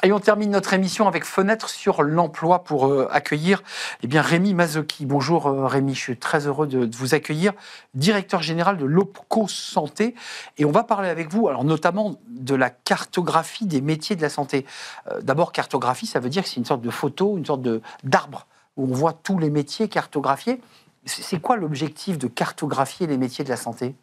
Et on termine notre émission avec Fenêtre sur l'emploi pour accueillir Rémi Mazzocchi. Bonjour Rémi, je suis très heureux de vous accueillir, directeur général de l'OPCO Santé. Et on va parler avec vous, alors notamment de la cartographie des métiers de la santé. D'abord, cartographie, ça veut dire que c'est une sorte de photo, une sorte d'arbre où on voit tous les métiers cartographiés. C'est quoi l'objectif de cartographier les métiers de la santé ?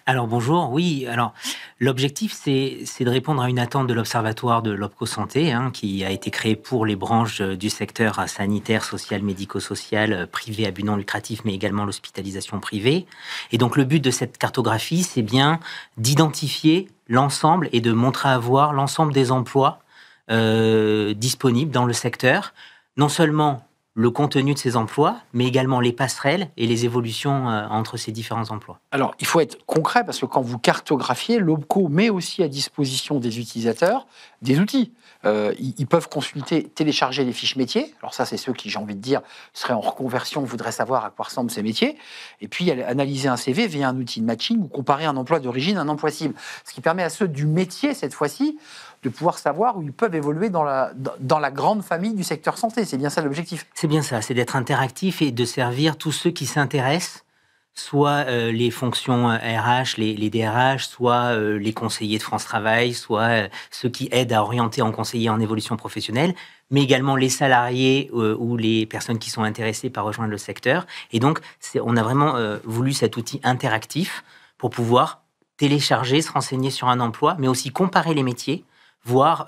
Alors bonjour, oui, alors l'objectif c'est de répondre à une attente de l'Observatoire de l'OPCO Santé, qui a été créé pour les branches du secteur sanitaire, social, médico-social, privé à but non lucratif, mais également l'hospitalisation privée. Et donc le but de cette cartographie, c'est bien d'identifier l'ensemble et de montrer à voir l'ensemble des emplois disponibles dans le secteur, non seulement le contenu de ces emplois, mais également les passerelles et les évolutions entre ces différents emplois. Alors, il faut être concret, parce que quand vous cartographiez, l'OPCO met aussi à disposition des utilisateurs des outils. Ils peuvent consulter, télécharger les fiches métiers. Alors ça, c'est ceux qui, j'ai envie de dire, seraient en reconversion, voudraient savoir à quoi ressemblent ces métiers. Et puis, analyser un CV via un outil de matching ou comparer un emploi d'origine à un emploi cible. Ce qui permet à ceux du métier, cette fois-ci, de pouvoir savoir où ils peuvent évoluer dans la grande famille du secteur santé. C'est bien ça l'objectif. C'est bien ça, c'est d'être interactif et de servir tous ceux qui s'intéressent, soit les fonctions RH, les DRH, soit les conseillers de France Travail, soit ceux qui aident à orienter en conseiller en évolution professionnelle, mais également les salariés ou les personnes qui sont intéressées par rejoindre le secteur. Et donc, on a vraiment voulu cet outil interactif pour pouvoir télécharger, se renseigner sur un emploi, mais aussi comparer les métiers, voire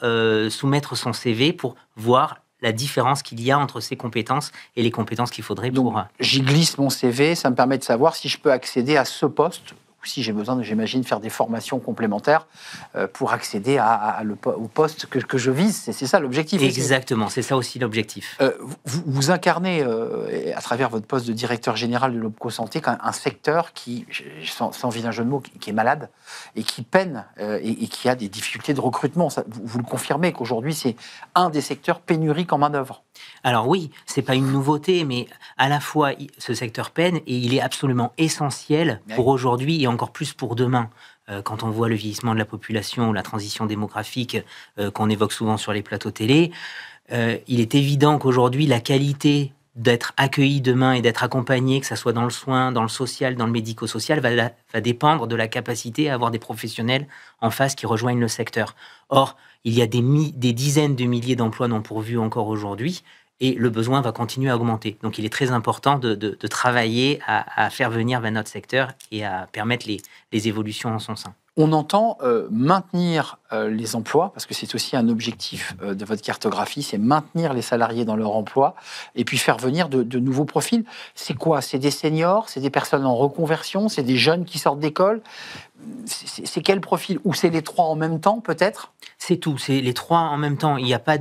soumettre son CV pour voir la différence qu'il y a entre ses compétences et les compétences qu'il faudrait pour... Donc, j'y glisse mon CV, ça me permet de savoir si je peux accéder à ce poste, ou si j'ai besoin, j'imagine, faire des formations complémentaires pour accéder au poste que je vise. C'est ça l'objectif. Exactement, c'est ça aussi l'objectif. Vous incarnez, à travers votre poste de directeur général de l'OPCO Santé, un secteur qui, sans vilain jeu de mots, qui est malade et qui peine et qui a des difficultés de recrutement. Ça, vous le confirmez qu'aujourd'hui, c'est un des secteurs pénuriques en main-d'œuvre. Alors oui, c'est pas une nouveauté, mais à la fois, ce secteur peine et il est absolument essentiel pour aujourd'hui et encore plus pour demain. Quand on voit le vieillissement de la population ou la transition démographique qu'on évoque souvent sur les plateaux télé, il est évident qu'aujourd'hui, la qualité d'être accueilli demain et d'être accompagné, que ce soit dans le soin, dans le social, dans le médico-social, va dépendre de la capacité à avoir des professionnels en face qui rejoignent le secteur. Or, il y a des dizaines de milliers d'emplois non pourvus encore aujourd'hui, et le besoin va continuer à augmenter. Donc, il est très important de travailler à faire venir vers notre secteur et à permettre les évolutions en son sein. On entend maintenir les emplois, parce que c'est aussi un objectif de votre cartographie, c'est maintenir les salariés dans leur emploi et puis faire venir de nouveaux profils. C'est quoi ? C'est des seniors, c'est des personnes en reconversion, c'est des jeunes qui sortent d'école ? C'est quel profil ? Ou c'est les trois en même temps, peut-être ? C'est tout, c'est les trois en même temps. Il n'y a pas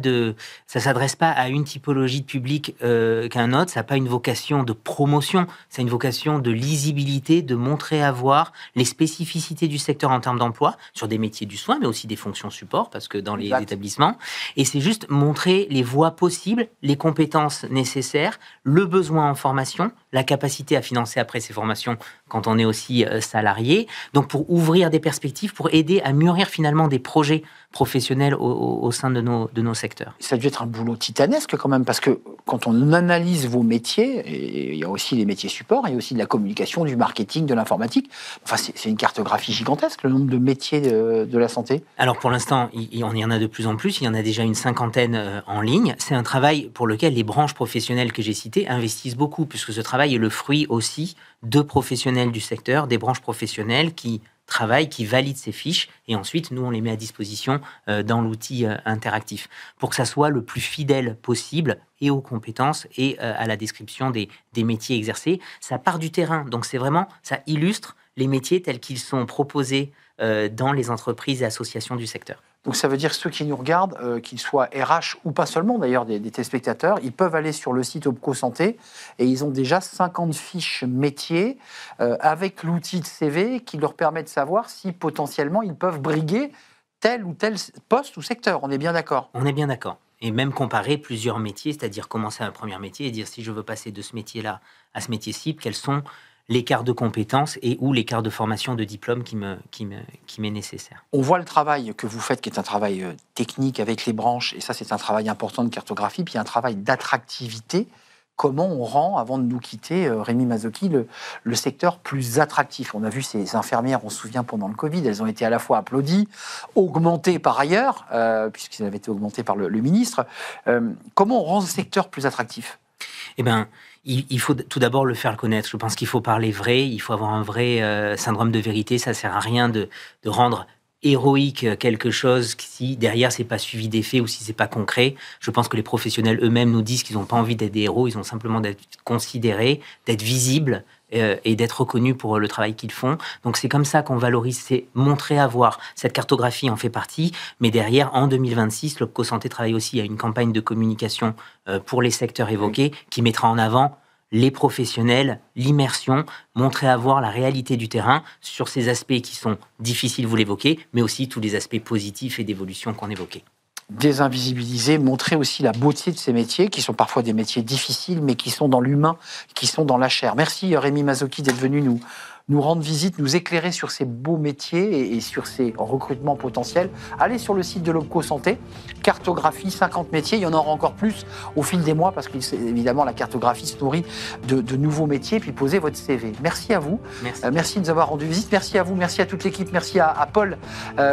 ça s'adresse pas à une typologie de public qu'un autre. Ça n'a pas une vocation de promotion. C'est une vocation de lisibilité, de montrer à voir les spécificités du secteur en termes d'emploi sur des métiers du soin, mais aussi des fonctions support, parce que dans les établissements. Et c'est juste montrer les voies possibles, les compétences nécessaires, le besoin en formation, la capacité à financer après ces formations quand on est aussi salarié. Donc pour ouvrir des perspectives, pour aider à mûrir finalement des projets professionnels au sein de nos secteurs. Ça a dû être un boulot titanesque quand même, parce que quand on analyse vos métiers, et il y a aussi les métiers support, il y a aussi de la communication, du marketing, de l'informatique, enfin c'est une cartographie gigantesque, le nombre de métiers de la santé. Alors pour l'instant, il y en a de plus en plus, il y en a déjà une cinquantaine en ligne. C'est un travail pour lequel les branches professionnelles que j'ai citées investissent beaucoup, puisque ce travail est le fruit aussi de professionnels du secteur, des branches professionnelles qui travaillent, qui valident ces fiches, et ensuite, nous, on les met à disposition dans l'outil interactif, pour que ça soit le plus fidèle possible, et aux compétences, et à la description des métiers exercés. Ça part du terrain, donc c'est vraiment, ça illustre les métiers tels qu'ils sont proposés dans les entreprises et associations du secteur. Donc ça veut dire que ceux qui nous regardent, qu'ils soient RH ou pas seulement d'ailleurs des téléspectateurs, ils peuvent aller sur le site OPCO Santé et ils ont déjà 50 fiches métiers avec l'outil de CV qui leur permet de savoir si potentiellement ils peuvent briguer tel ou tel poste ou secteur. On est bien d'accord ? On est bien d'accord. Et même comparer plusieurs métiers, c'est-à-dire commencer un premier métier et dire si je veux passer de ce métier-là à ce métier cible, quelles sont l'écart de compétences et ou l'écart de formation de diplôme qui m'est nécessaire. On voit le travail que vous faites, qui est un travail technique avec les branches, et ça c'est un travail important de cartographie, puis un travail d'attractivité. Comment on rend, avant de nous quitter, Rémi Mazzocchi, le secteur plus attractif? On a vu ces infirmières, on se souvient, pendant le Covid, elles ont été à la fois applaudies, augmentées par ailleurs, puisqu'elles avaient été augmentées par le ministre. Comment on rend ce secteur plus attractif? Eh bien, il faut tout d'abord le faire connaître. Je pense qu'il faut parler vrai, il faut avoir un vrai syndrome de vérité. Ça ne sert à rien de rendre héroïque quelque chose si derrière c'est pas suivi d'effet ou si c'est pas concret. Je pense que les professionnels eux-mêmes nous disent qu'ils n'ont pas envie d'être des héros, ils ont simplement d'être considérés, d'être visibles et d'être reconnus pour le travail qu'ils font. Donc c'est comme ça qu'on valorise, c'est montrer à voir. Cette cartographie en fait partie, mais derrière, en 2026, l'Opco Santé travaille aussi à une campagne de communication pour les secteurs évoqués qui mettra en avant les professionnels, l'immersion, montrer à voir la réalité du terrain sur ces aspects qui sont difficiles, vous l'évoquez, mais aussi tous les aspects positifs et d'évolution qu'on évoquait. Désinvisibiliser, montrer aussi la beauté de ces métiers, qui sont parfois des métiers difficiles, mais qui sont dans l'humain, qui sont dans la chair. Merci Rémi Mazzocchi d'être venu nous rendre visite, nous éclairer sur ces beaux métiers et sur ces recrutements potentiels. Allez sur le site de l'Opco Santé, cartographie, 50 métiers, il y en aura encore plus au fil des mois, parce qu'évidemment la cartographie se nourrit de nouveaux métiers, puis posez votre CV. Merci à vous, merci de nous avoir rendu visite, merci à vous, merci à toute l'équipe, merci à Paul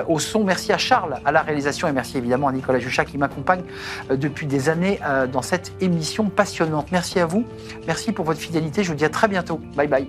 au son, merci à Charles à la réalisation, et merci évidemment à Nicolas Juchat qui m'accompagne depuis des années dans cette émission passionnante. Merci à vous, merci pour votre fidélité, je vous dis à très bientôt, bye bye.